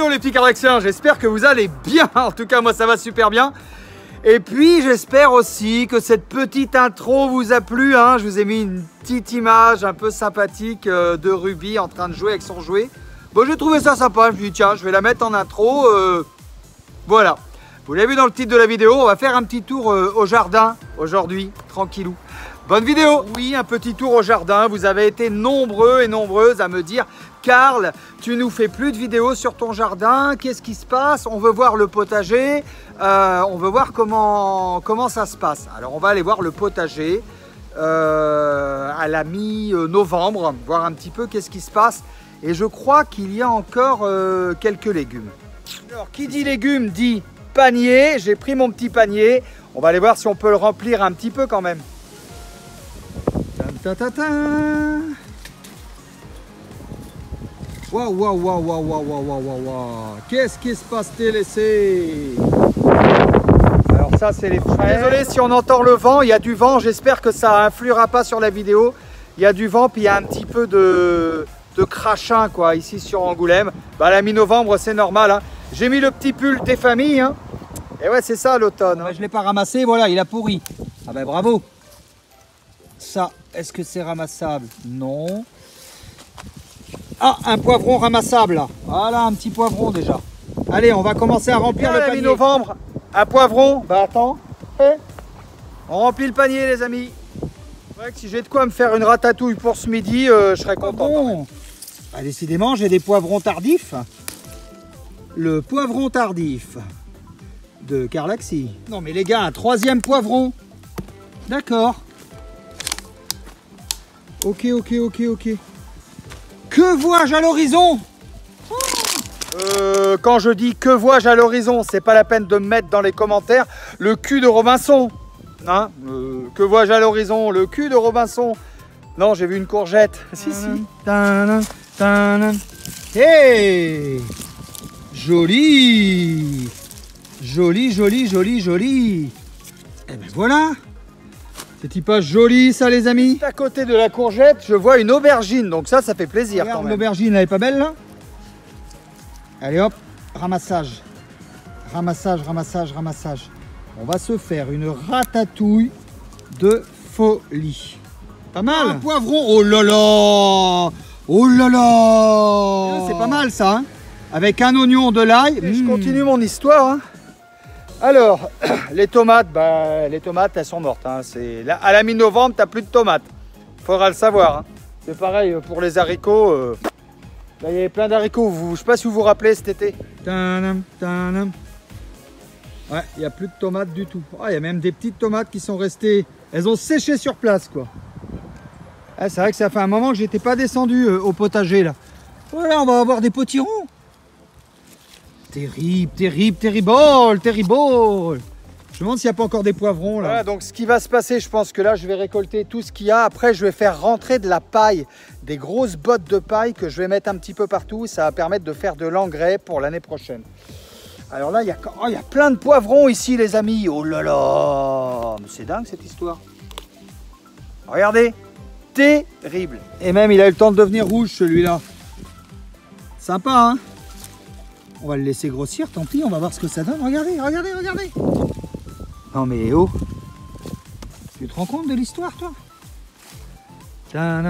Hello les petits Cardaxiens, j'espère que vous allez bien. En tout cas, moi ça va super bien. Et puis j'espère aussi que cette petite intro vous a plu. Hein. Je vous ai mis une petite image un peu sympathique de Ruby en train de jouer avec son jouet. Bon, j'ai trouvé ça sympa, je me suis dit tiens, je vais la mettre en intro. Voilà. Vous l'avez vu dans le titre de la vidéo, on va faire un petit tour au jardin aujourd'hui, tranquillou. Bonne vidéo! Oui, un petit tour au jardin. Vous avez été nombreux et nombreuses à me dire Carl, tu nous fais plus de vidéos sur ton jardin, qu'est-ce qui se passe? On veut voir le potager, on veut voir comment ça se passe. Alors on va aller voir le potager à la mi-novembre, voir un petit peu qu'est-ce qui se passe. Et je crois qu'il y a encore quelques légumes. Alors qui dit légumes dit panier. J'ai pris mon petit panier. On va aller voir si on peut le remplir un petit peu quand même. Waouh, waouh, waouh, waouh, waouh, waouh, waouh. Qu'est-ce qui se passe, TLC? Alors ça, c'est les fraises. Désolé si on entend le vent, il y a du vent. J'espère que ça influera pas sur la vidéo. Il y a du vent, puis il y a un petit peu de crachin, quoi, ici sur Angoulême. Bah, la mi-novembre, c'est normal. Hein. J'ai mis le petit pull des familles. Hein. Et ouais, c'est ça l'automne. Hein. Je ne l'ai pas ramassé, voilà, il a pourri. Ah ben bravo. Ça, est-ce que c'est ramassable? Non. Ah, un poivron ramassable là. Voilà, un petit poivron déjà. Allez, on va commencer à remplir le panier. Mi-novembre, un poivron. Bah attends. On remplit le panier, les amis. Ouais, que si j'ai de quoi me faire une ratatouille pour ce midi, je serais content. Bon. Bah, décidément, j'ai des poivrons tardifs. Le poivron tardif de Carlaxi. Non mais les gars, un troisième poivron. D'accord. Ok. Que vois-je à l'horizon? Quand je dis que vois-je à l'horizon, c'est pas la peine de me mettre dans les commentaires le cul de Robinson. Hein, que vois-je à l'horizon? Le cul de Robinson. Non, j'ai vu une courgette. Si. Hey, joli. Joli. Et ben voilà. C'est pas joli ça les amis. À côté de la courgette, je vois une aubergine, donc ça fait plaisir. Regarde, l'aubergine, elle est pas belle là? Allez hop, ramassage. On va se faire une ratatouille de folie. Pas mal. Un poivron, oh là là. C'est pas mal ça, hein. Avec un oignon, de l'ail. Je continue mon histoire. Hein. Alors, les tomates, elles sont mortes. Hein. À la mi-novembre, tu n'as plus de tomates. Il faudra le savoir. Hein. C'est pareil pour les haricots. Là, il y avait plein d'haricots. Je ne sais pas si vous vous rappelez cet été. Ouais, il n'y a plus de tomates du tout. Il y a même des petites tomates qui sont restées. Elles ont séché sur place, quoi. C'est vrai que ça fait un moment que j'étais pas descendu au potager, là. Voilà, on va avoir des potirons. Terrible. Je me demande s'il n'y a pas encore des poivrons là. Voilà, donc ce qui va se passer, je pense que là je vais récolter tout ce qu'il y a. Après je vais faire rentrer de la paille, des grosses bottes de paille que je vais mettre un petit peu partout. Ça va permettre de faire de l'engrais pour l'année prochaine. Alors là il y a plein de poivrons ici les amis. Oh là là, c'est dingue cette histoire. Regardez, terrible. Et même il a eu le temps de devenir rouge celui-là. Sympa hein. On va le laisser grossir, tant pis, on va voir ce que ça donne. Regardez. Non mais oh, tu te rends compte de l'histoire toi? Ah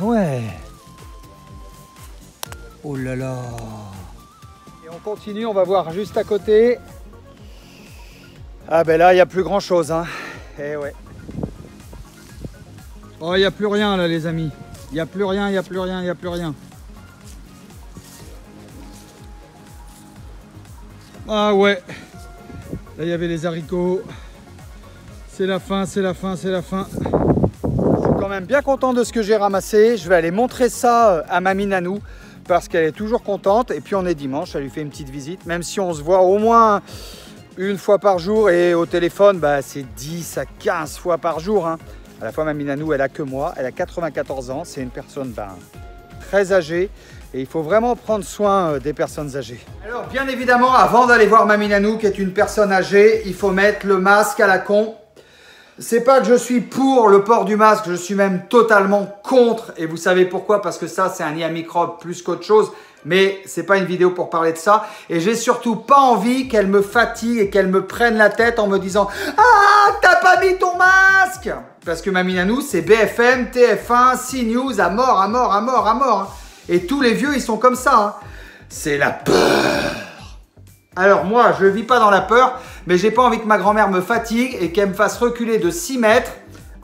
ouais. Oh là là. Et on continue, on va voir juste à côté. Ah ben là, il n'y a plus grand chose. Hein. Eh ouais. Oh, il n'y a plus rien là les amis. Il n'y a plus rien. Ah ouais, là il y avait les haricots, c'est la fin. Je suis quand même bien content de ce que j'ai ramassé. Je vais aller montrer ça à Mamie Nanou parce qu'elle est toujours contente. Et puis on est dimanche, elle lui fait une petite visite, même si on se voit au moins une fois par jour et au téléphone, c'est 10 à 15 fois par jour. Hein. À la fois Mamie Nanou, elle a que moi, elle a 94 ans, c'est une personne très âgée. Et il faut vraiment prendre soin des personnes âgées. Alors bien évidemment, avant d'aller voir Mamie Nanou, qui est une personne âgée, il faut mettre le masque à la con. C'est pas que je suis pour le port du masque, je suis même totalement contre. Et vous savez pourquoi? Parce que ça, c'est un nid à microbes plus qu'autre chose. Mais c'est pas une vidéo pour parler de ça. Et j'ai surtout pas envie qu'elle me fatigue et qu'elle me prenne la tête en me disant « Ah, t'as pas mis ton masque !» Parce que Mamie Nanou, c'est BFM, TF1, CNews, à mort, à mort, à mort, à mort. Hein. Et tous les vieux, ils sont comme ça. Hein. C'est la peur. Alors moi, je ne vis pas dans la peur, mais j'ai pas envie que ma grand-mère me fatigue et qu'elle me fasse reculer de 6 mètres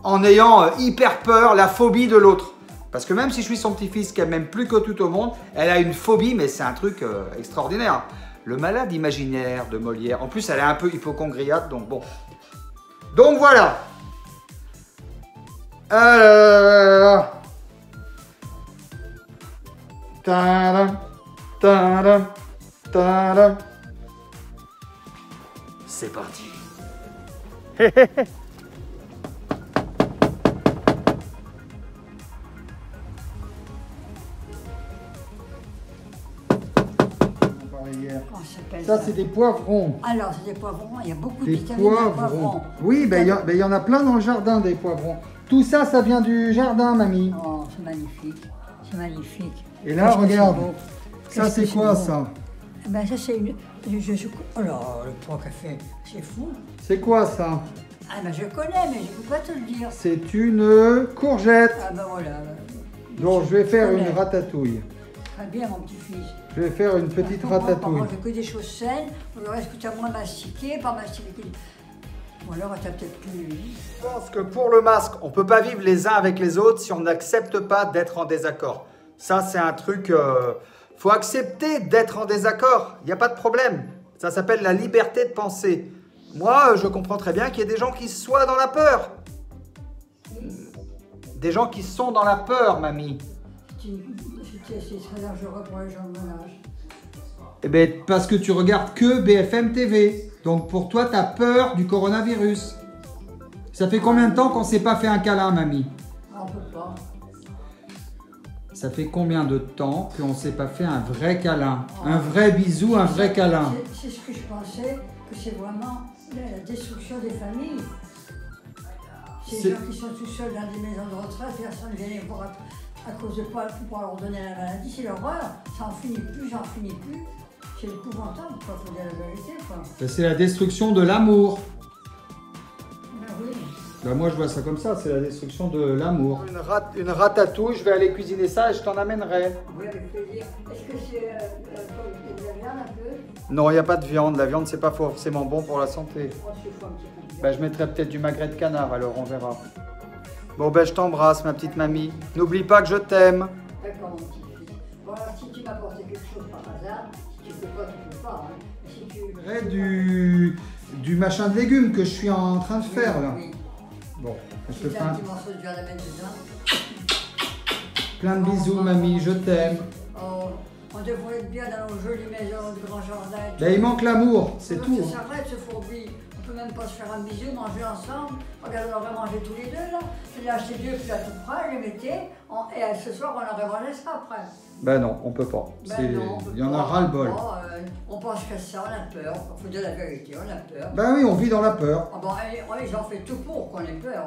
en ayant hyper peur, la phobie de l'autre. Parce que même si je suis son petit-fils qu'elle m'aime plus que tout au monde, elle a une phobie, mais c'est un truc extraordinaire. Le malade imaginaire de Molière. En plus, elle est un peu hypocondriaque, donc bon. Donc voilà. Alors... Tadam, tadam, tadam. C'est parti. Ça, c'est des poivrons. Alors, c'est des poivrons, il y a beaucoup de des vitamines dans poivrons. le poivron. Oui, ben, il y en a plein dans le jardin, des poivrons. Tout ça, ça vient du jardin, mamie. Oh, c'est magnifique. C'est magnifique. Et là, regarde. Ça, c'est quoi, beau. ça? Ben, ça, c'est une... Oh là, le poids qu'elle fait, c'est fou. C'est quoi, ça? Ah ben, je connais, mais je ne peux pas te le dire. C'est une courgette. Ah ben, voilà. Donc, je vais faire une ratatouille. Très bien, mon petit-fils. Je vais faire une petite ratatouille. On mange que des choses saines, le reste que tu as moins mastiqué, pas mastiqué. Ou alors, tu as peut-être plus... Je pense que pour le masque, on ne peut pas vivre les uns avec les autres si on n'accepte pas d'être en désaccord. Ça, c'est un truc... faut accepter d'être en désaccord. Il n'y a pas de problème. Ça s'appelle la liberté de penser. Moi, je comprends très bien qu'il y ait des gens qui soient dans la peur. Des gens qui sont dans la peur, mamie. C'est très dangereux pour les gens de mon âge. Eh bien, parce que tu regardes que BFM TV. Donc, pour toi, tu as peur du coronavirus. Ça fait combien de temps qu'on ne s'est pas fait un câlin, mamie? On ne peut pas. Ça fait combien de temps qu'on ne s'est pas fait un vrai câlin? Un vrai bisou, un vrai câlin? C'est ce que je pensais, que c'est vraiment la destruction des familles. Ces gens qui sont tout seuls dans des maisons de retraite, personne ne vient les voir à cause de pas pour leur donner la maladie. C'est l'horreur. Ça n'en finit plus, j'en finis plus. C'est épouvantable, il faut dire la vérité. C'est la destruction de l'amour. Oui. Bah moi je vois ça comme ça, c'est la destruction de l'amour. Une ratatouille, je vais aller cuisiner ça et je t'en amènerai. Oui, avec plaisir. Est-ce que c'est de la viande un peu? Non, il n'y a pas de viande. La viande, c'est pas forcément bon pour la santé. Oh, c'est fou, un petit peu de viande. Bah, je mettrai peut-être du magret de canard, alors on verra. Bon, ben je t'embrasse, ma petite mamie. N'oublie pas que je t'aime. D'accord, mon petit-fils. Voilà, si tu m'apportes quelque chose par hasard, si tu peux pas, tu peux pas. Hein. Si tu... Du machin de légumes que je suis en train de faire, là. Oui. Bon, je Si te tu fais as un petit morceau de viande à mettre dedans. plein de bisous, mamie, je t'aime. Oh, on devrait être bien dans nos jolies maisons de grand jardin. Là, il manque l'amour, c'est tout. Ça s'arrête ce fourbi. On peut même pas se faire un bisou, manger ensemble. Regarde, on aurait mangé tous les deux là. Je l'ai acheté 2 plats tout près, je les mettais. Et ce soir, on aurait mangé ça après. Ben non, on peut pas. Ben non, Il y en a ras-le-bol. On pense qu'à ça, on a peur. Il faut dire la vérité, on a peur. Ben oui, on vit dans la peur. Ah bon, ils ont fait tout pour qu'on ait peur.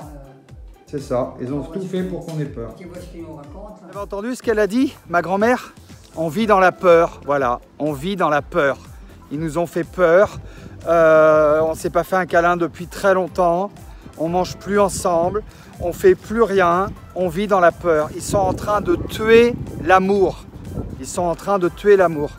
C'est ça, ils ont tout fait pour qu'on ait peur. Tu vois ce qu'ils nous racontent. Vous avez entendu ce qu'elle a dit, ma grand-mère? On vit dans la peur, voilà, on vit dans la peur. Ils nous ont fait peur, on ne s'est pas fait un câlin depuis très longtemps, on mange plus ensemble, on fait plus rien, on vit dans la peur. Ils sont en train de tuer l'amour, ils sont en train de tuer l'amour.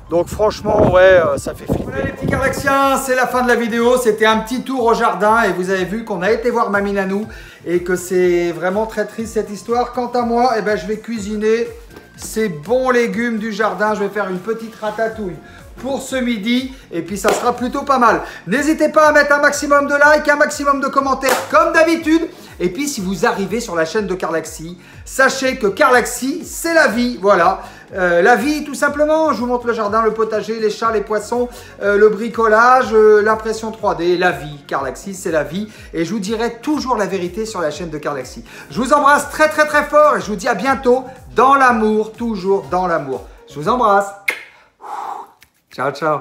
Donc franchement, ouais, ça fait flipper. Voilà les petits Galaxiens, c'est la fin de la vidéo. C'était un petit tour au jardin et vous avez vu qu'on a été voir Mamie Nanou et que c'est vraiment très triste cette histoire. Quant à moi, eh ben, je vais cuisiner ces bons légumes du jardin. Je vais faire une petite ratatouille pour ce midi et puis ça sera plutôt pas mal. N'hésitez pas à mettre un maximum de likes, un maximum de commentaires comme d'habitude. Et puis si vous arrivez sur la chaîne de Carlaxy, sachez que Carlaxy c'est la vie, voilà. La vie tout simplement, je vous montre le jardin, le potager, les chats, les poissons, le bricolage, l'impression 3D, la vie. Carlaxy c'est la vie et je vous dirai toujours la vérité sur la chaîne de Carlaxy. Je vous embrasse très très très fort et je vous dis à bientôt dans l'amour, toujours dans l'amour. Je vous embrasse. Ciao, ciao.